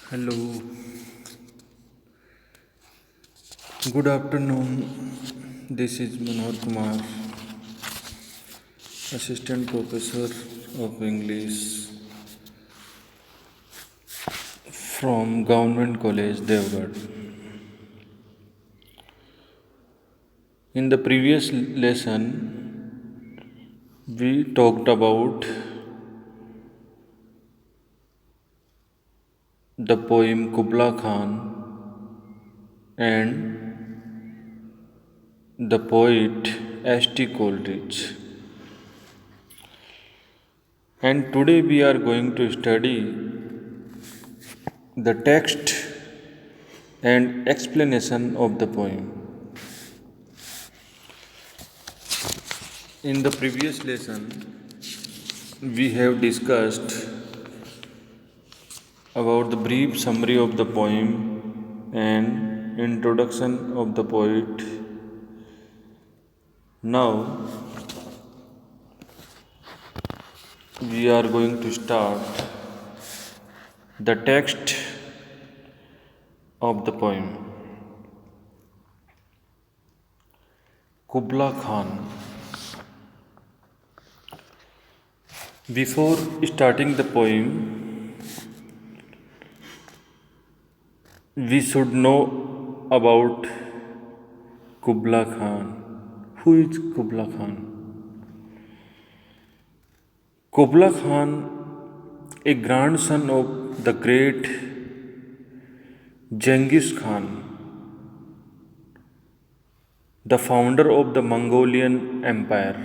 Hello, good afternoon. This is Manohar Kumar, Assistant Professor of English from Government College, Devgarh. In the previous lesson, we talked about the poem Kubla Khan and the poet S.T. Coleridge. And today we are going to study the text and explanation of the poem. In the previous lesson, we have discussed about the brief summary of the poem and introduction of the poet. Now, we are going to start the text of the poem. Kubla Khan. Before starting the poem, we should know about Kubla Khan. Who is Kubla Khan? Kubla Khan, a grandson of the great Genghis Khan, the founder of the Mongolian Empire.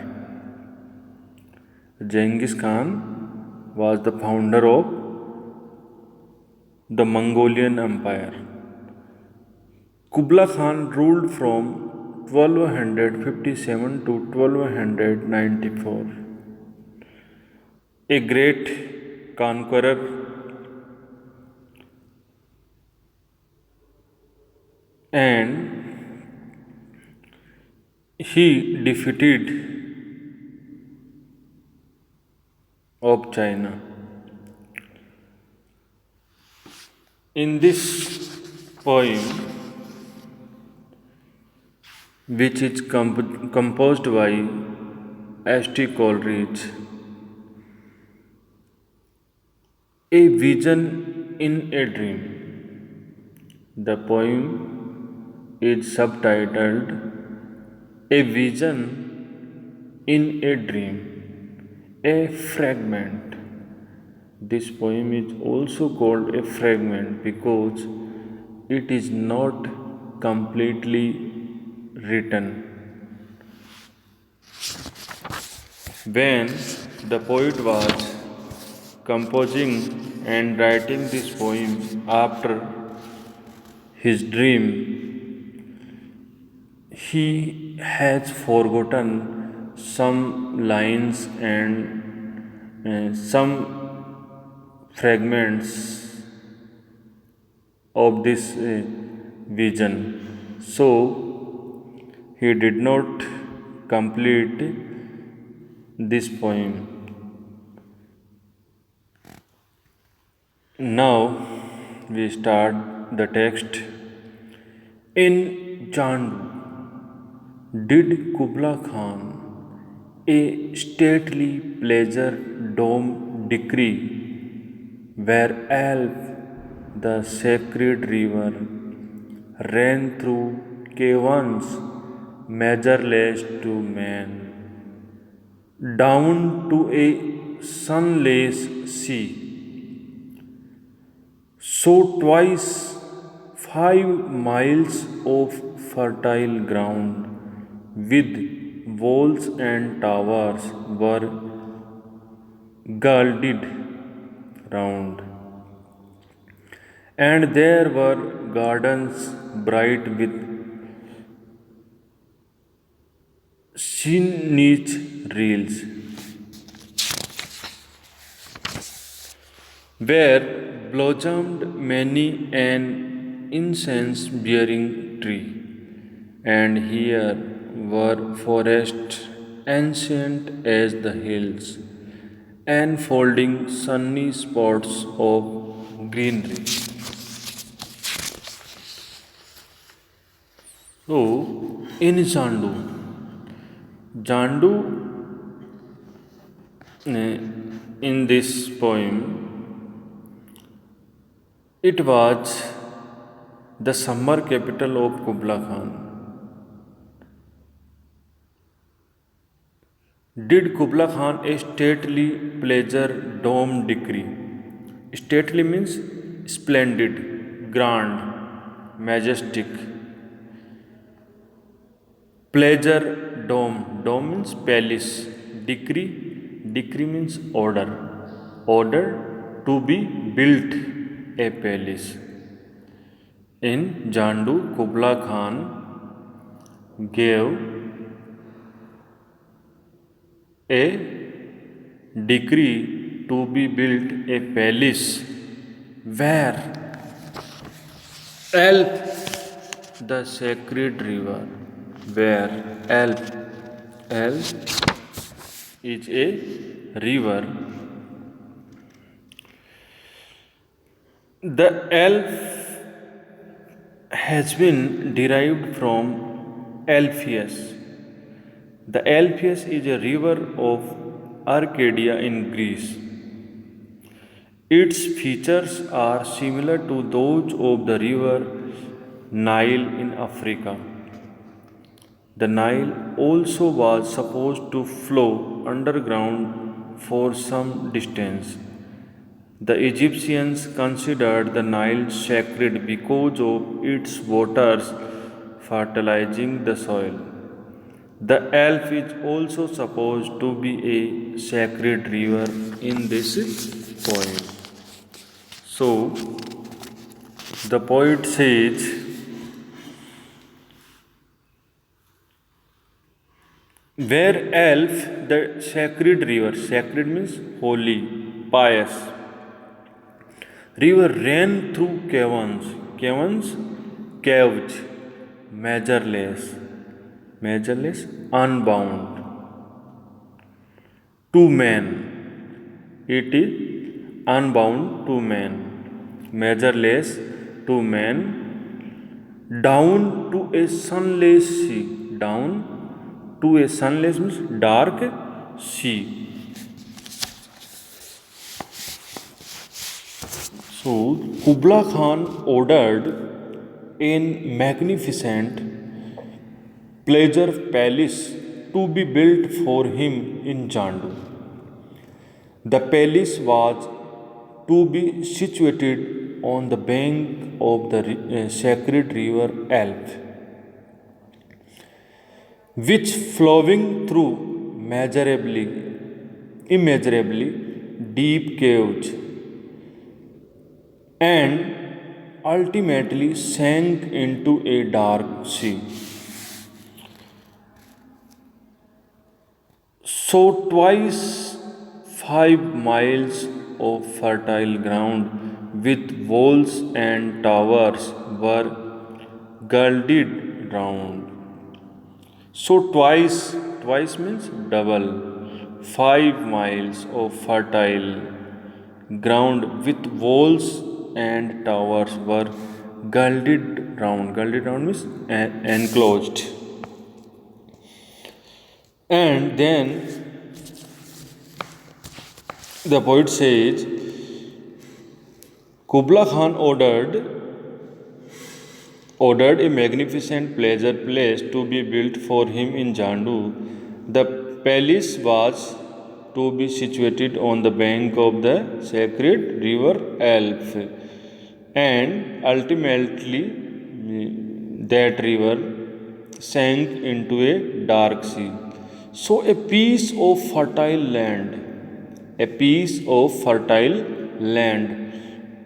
Genghis Khan was the founder of the Mongolian Empire. Kubla Khan ruled from 1257 to 1294. A great conqueror and he defeated of China. In this poem, which is composed by S.T. Coleridge, a vision in a dream. The poem is subtitled A Vision in a Dream, a fragment. This poem is also called a fragment because it is not completely written. When the poet was composing and writing this poem after his dream, he has forgotten some lines and some fragments of this vision. So, he did not complete this poem. Now, we start the text. In Chandu, did Kubla Khan a stately pleasure dome decree, where Alp, the sacred river, ran through caverns measureless to man, down to a sunless sea. So twice 5 miles of fertile ground with walls and towers were girded round, and there were gardens bright with cynic reels, where blossomed many an incense bearing tree, and here were forests ancient as the hills, enfolding sunny spots of greenery. So in Jandu in this poem, it was the summer capital of Kubla Khan. Did Kubla Khan a stately pleasure dome decree? Stately means splendid, grand, majestic. Pleasure dome, dome means palace. Decree means order. Order to be built a palace. In Jandu, Kubla Khan gave a decree to be built a palace where Alp, the sacred river, where Alp is a river. The Alp has been derived from Alpheus. The Alpheus is a river of Arcadia in Greece. Its features are similar to those of the river Nile in Africa. The Nile also was supposed to flow underground for some distance. The Egyptians considered the Nile sacred because of its waters fertilizing the soil. The Alp is also supposed to be a sacred river in this poem. So, the poet says, where Alp, the sacred river, sacred means holy, pious, river ran through caverns, caves, measureless, unbound. To man, it is unbound to man, measureless to man, down to a sunless sea, down to a sunless means dark sea. So Kubla Khan ordered a magnificent pleasure palace to be built for him in Jandu. The palace was to be situated on the bank of the sacred river Alp, which flowing through immeasurably deep caves and ultimately sank into a dark sea. So twice 5 miles of fertile ground with walls and towers were girded round. So twice means double. 5 miles of fertile ground with walls and towers were girded round. Girded round means enclosed. And then the poet says, Kubla Khan ordered a magnificent pleasure place to be built for him in Jandu. The palace was to be situated on the bank of the sacred river Alp, and ultimately that river sank into a dark sea. So a piece of fertile land,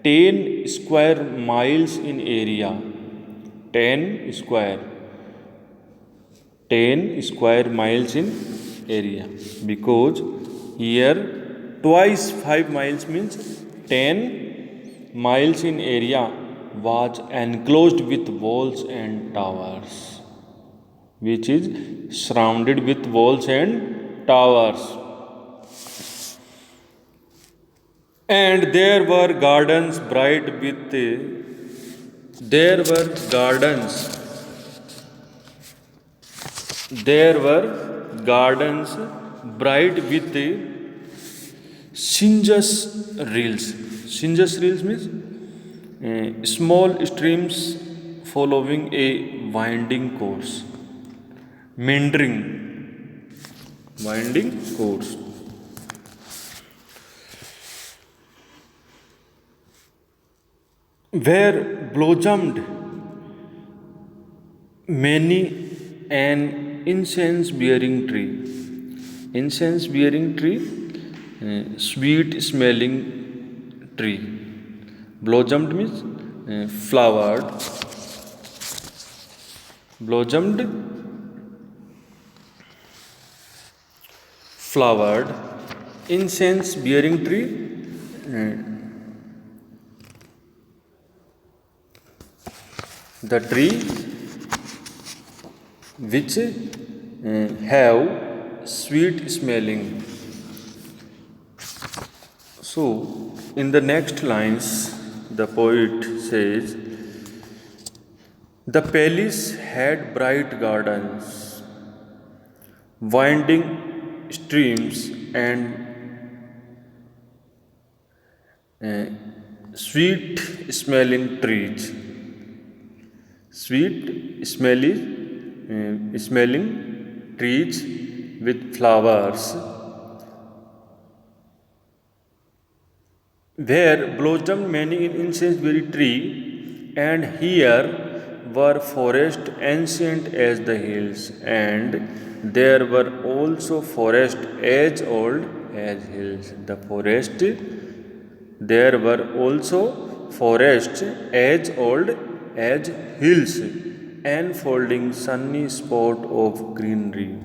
10 square miles in area, 10 square 10 square miles in area, because here twice 5 miles means 10 miles in area was enclosed with walls and towers, which is surrounded with walls and towers. And there were gardens bright with there were gardens there were gardens bright with Sinjas reels. Sinjas reels means small streams following a winding course. Meandering, winding course. Where blossomed many an incense bearing tree. Incense bearing tree, sweet smelling tree. Blossomed means flowered. Blossomed, flowered. Incense bearing tree, the tree which have sweet smelling. So, in the next lines, the poet says, the palace had bright gardens, winding streams, and sweet smelling trees. Sweet smelling trees with flowers, where blossomed many incense-bearing tree, and here were forests ancient as the hills, and there were also forests as old as hills. The forest, there were also forests as old as hills, enfolding sunny spot of greenery,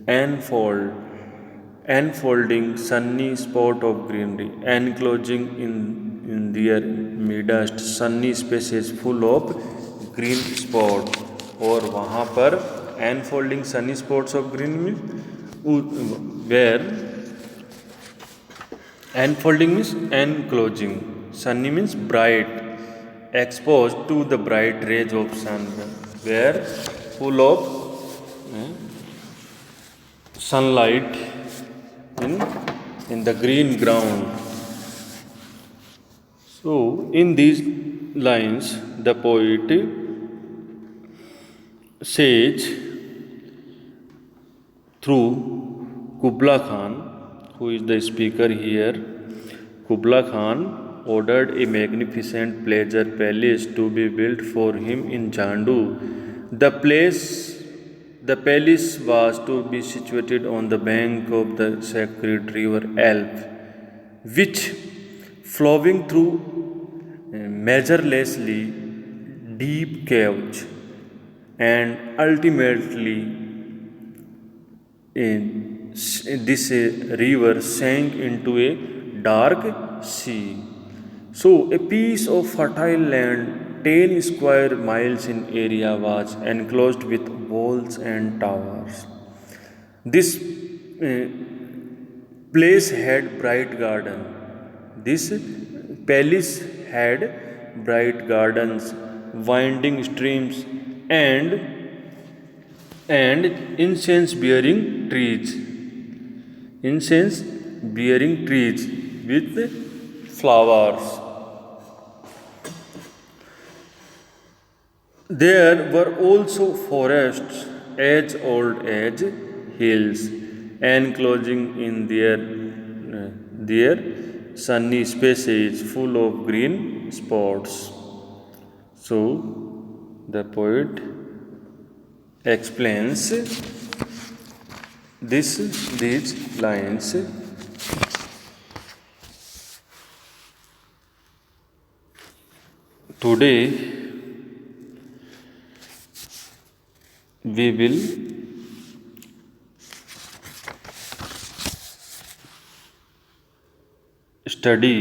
enfolding sunny spot of greenery, enclosing in their midst sunny spaces full of green spot. और वहाँ पर enfolding sunny spots of green where enfolding means enclosing, sunny means bright, exposed to the bright rays of sun, where full of sunlight in the green ground. So, in these lines, the poet says through Kubla Khan, who is the speaker here, Kubla Khan ordered a magnificent pleasure palace to be built for him in Jandu. The palace was to be situated on the bank of the sacred river Elbe, which flowing through measurelessly deep caves and ultimately this river sank into a dark sea. So, a piece of fertile land, 10 square miles in area, was enclosed with walls and towers. This place had bright garden. This palace had bright gardens, winding streams, and incense bearing trees. Incense bearing trees with flowers. There were also forests as old as hills, enclosing in their sunny spaces full of green spots. So, the poet explains these lines. Today we will study